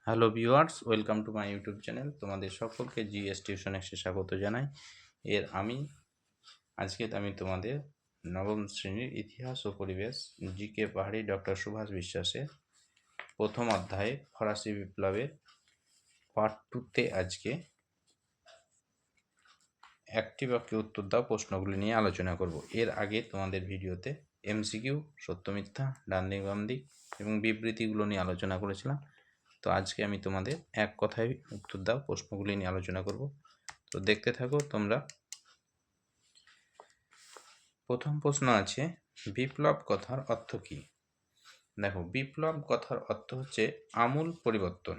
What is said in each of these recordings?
Hello viewers, welcome to my YouTube channel. তোমাদের সকলকে GS tuition এক্সে স্বাগত জানাই। আজকে আমি তোমাদের নবম শ্রেণীর ইতিহাস ও পরিবেশ জিকে পাহাড়ি ডক্টর সুভাষ বিশ্বাসের প্রথম অধ্যায়ে ফরাসি বিপ্লবের পার্ট 2তে আজকে একটি বাক্যে উত্তর দাও প্রশ্নগুলি নিয়ে আলোচনা করব। এর আগে তোমাদের ভিডিওতে এমসিকিউ, সত্য মিথ্যা, ডান দিক বাম দিক এবং বিবৃতিগুলো নিয়ে আলোচনা করেছিলাম। তো আজকে আমি তোমাদের এক কথায় উত্তর দাও প্রশ্নগুলি নিয়ে আলোচনা করব। তো দেখতে থাকো তোমরা। প্রথম প্রশ্ন আছে, বিপ্লব কথার অর্থ কী? দেখো, বিপ্লব কথার অর্থ হচ্ছে আমূল পরিবর্তন,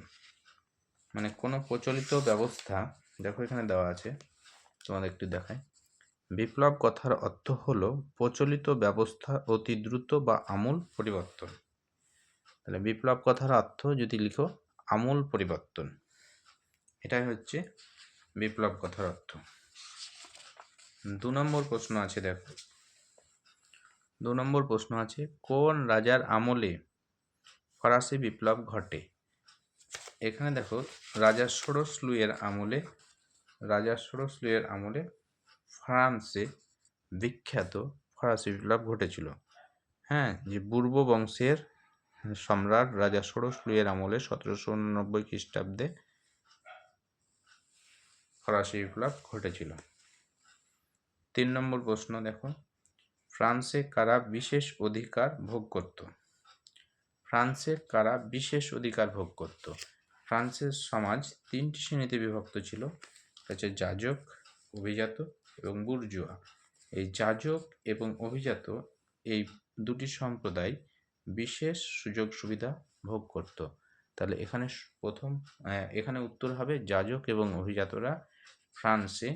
মানে কোনো প্রচলিত ব্যবস্থা। দেখো এখানে দেওয়া আছে, তোমাদের একটু দেখায়। বিপ্লব কথার অর্থ হলো প্রচলিত ব্যবস্থা অতি দ্রুত বা আমূল পরিবর্তন। তাহলে বিপ্লব কথার অর্থ যদি লিখো আমূল পরিবর্তন, এটাই হচ্ছে বিপ্লব কথার অর্থ। 2 নম্বর প্রশ্ন আছে, দেখো 2 নম্বর প্রশ্ন আছে, কোন রাজার আমলে ফরাসি বিপ্লব ঘটে? এখানে দেখো রাজা ষোড়শ লুইয়ের আমলে ফ্রান্সে বিখ্যাত ফরাসি বিপ্লব ঘটেছিল। হ্যাঁ, যে বুর্ব বংশের সম্রাট রাজা ষোড়শ লুইয়ের আমলে 1789 খ্রিস্টাব্দে ফরাসি বিপ্লব ঘটেছিল। 3 নম্বর প্রশ্ন দেখো, ফ্রান্সে কারা বিশেষ অধিকার ভোগ করত? ফ্রান্সে কারা বিশেষ অধিকার ভোগ করত? ফ্রান্সের সমাজ 3টি শ্রেণীতে বিভক্ত ছিল, হচ্ছে যাজক, অভিজাত এবং বুর্জুয়া। এই যাজক এবং অভিজাত এই দুটি সম্প্রদায় বিশেষ সুযোগ সুবিধা ভোগ করত। তাহলে এখানে উত্তর হবে যাজক এবং অভিজাতরা ফ্রান্সে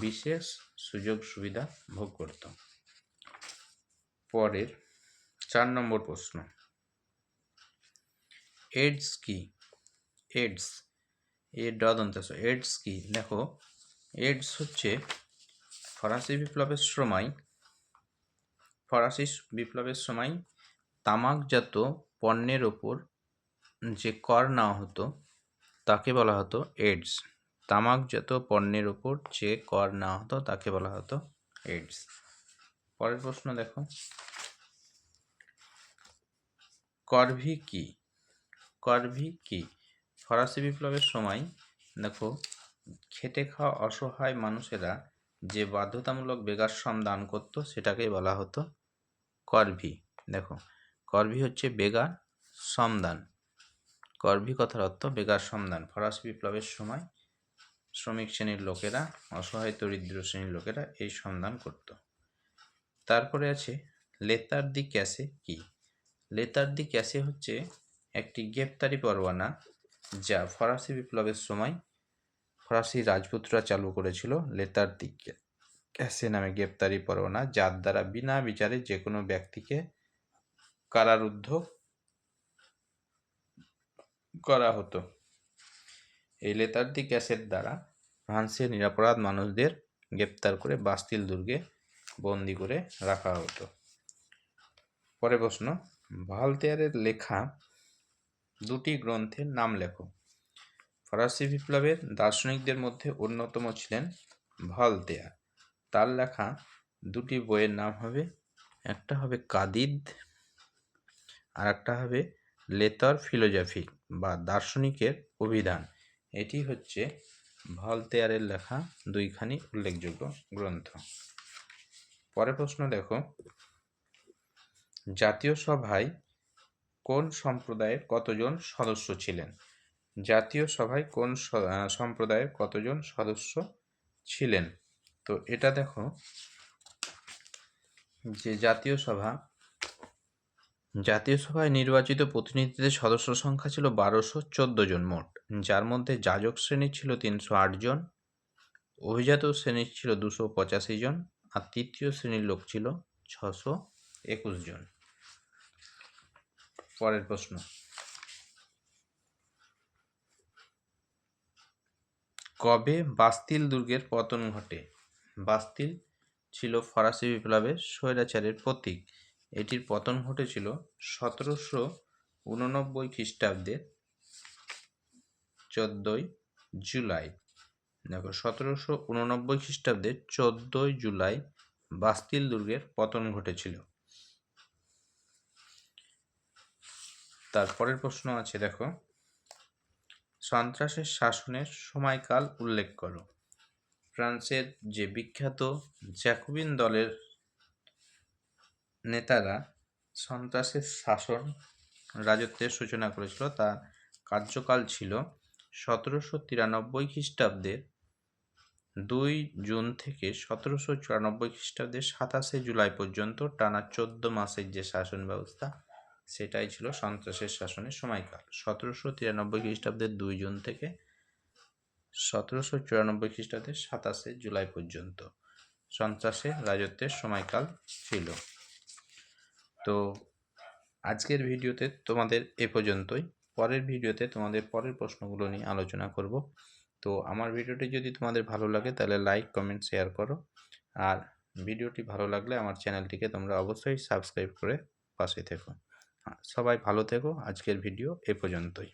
বিশেষ সুযোগ সুবিধা ভোগ করত। পরের 4 নম্বর প্রশ্ন, এডস কি? এডস এডস কি? দেখো, এডস হচ্ছে ফরাসি বিপ্লবের সময় তামাকজাত পণ্যের ওপর যে কর নেওয়া হতো তাকে বলা হতো এডস। তামাকজাত পণ্যের ওপর যে কর নেওয়া হতো তাকে বলা হতো এডস। পরের প্রশ্ন দেখো, করভি কি? করভি কি? ফরাসি বিপ্লবের সময় দেখো খেটে খাওয়া অসহায় মানুষেরা যে বাধ্যতামূলক বেগারশ্রম দান করত সেটাকেই বলা হতো করভি। দেখো, করভি হচ্ছে বেগার শ্রমদান। করভি কথার অর্থ বেগার শ্রমদান। ফরাসি বিপ্লবের সময় শ্রমিক শ্রেণীর লোকেরা, অসহায় দরিদ্র শ্রেণীর লোকেরা এই শ্রমদান করত। তারপরে আছে লেতার দি ক্যাসে কি? লেতার দি ক্যাসে হচ্ছে একটি গ্রেপ্তারি পরোয়ানা, যা ফরাসি বিপ্লবের সময় ফরাসি রাজপুতরা চালু করেছিল। লেতার দি ক্যাসে নামে গ্রেপ্তারি পরোয়ানা, যার দ্বারা বিনা বিচারে যে কোনো ব্যক্তিকে কারারুদ্ধ করা হতো। এই লেতার দি ক্যাসের দ্বারা ফ্রান্সের নিরপরাধ মানুষদের গ্রেপ্তার করে বাস্তিল দুর্গে বন্দি করে রাখা হতো। পরের প্রশ্ন, ভলতেয়ারের লেখা 2টি গ্রন্থের নাম লেখো। ফরাসি বিপ্লবের দার্শনিকদের মধ্যে অন্যতম ছিলেন ভলতেয়ার। তার লেখা 2টি বইয়ের নাম হবে, একটা হবে কাদিদ আর একটা হবে লেতর ফিলোজফিক বা দার্শনিকের অভিধান। এটি হচ্ছে ভলতেয়ারের লেখা 2খানি উল্লেখযোগ্য গ্রন্থ। পরের প্রশ্ন দেখো, জাতীয় সভায় কোন সম্প্রদায়ের কতজন সদস্য ছিলেন? জাতীয় সভায় কোন সম্প্রদায়ের কতজন সদস্য ছিলেন? তো এটা দেখো যে জাতীয় সভায় নির্বাচিত প্রতিনিধিদের সদস্য সংখ্যা ছিল 1214 জন মোট, যার মধ্যে যাজক শ্রেণীর ছিল 308 জন, অভিজাত শ্রেণীর ছিল 285 জন, আর তৃতীয় শ্রেণীর লোক ছিল 621 জন। পরের প্রশ্ন, কবে বাস্তিল দুর্গের পতন ঘটে? বাস্তিল ছিল ফরাসি বিপ্লবের স্বৈরাচারের প্রতীক। এটির পতন ঘটেছিল 1789 খ্রিস্টাব্দের 14ই জুলাই। দেখো 1789 খ্রিস্টাব্দে 14ই জুলাই বাস্তিল দুর্গের পতন ঘটেছিল। তারপরের প্রশ্ন আছে, দেখো সন্ত্রাসের শাসনের সময়কাল উল্লেখ করো। ফ্রান্সের যে বিখ্যাত জ্যাকোবিন দলের নেতারা সন্ত্রাসের শাসন রাজত্বের সূচনা করেছিল, তার কার্যকাল ছিল 1793 খ্রিস্টাব্দের 2 জুন থেকে 1794 খ্রিস্টাব্দের 27 জুলাই পর্যন্ত টানা 14 মাসের যে শাসন ব্যবস্থা, সেটাই ছিল সন্ত্রাসের শাসনের সময়কাল। 1793 খ্রিস্টাব্দের 2 জুন থেকে 1794 খ্রিস্টাব্দের 27 জুলাই পর্যন্ত সন্ত্রাসের রাজত্বের সময়কাল ছিল। তো আজকের ভিডিওতে তোমাদের এ পর্যন্তই। পরের ভিডিওতে তোমাদের পরের প্রশ্নগুলো নিয়ে আলোচনা করব। তো আমার ভিডিওটি যদি তোমাদের ভালো লাগে তাহলে লাইক, কমেন্ট, শেয়ার করো। আর ভিডিওটি ভালো লাগলে আমার চ্যানেলটিকে তোমরা অবশ্যই সাবস্ক্রাইব করে পাশে থেকো। সবাই ভালো থেকো। আজকের ভিডিও এ পর্যন্তই।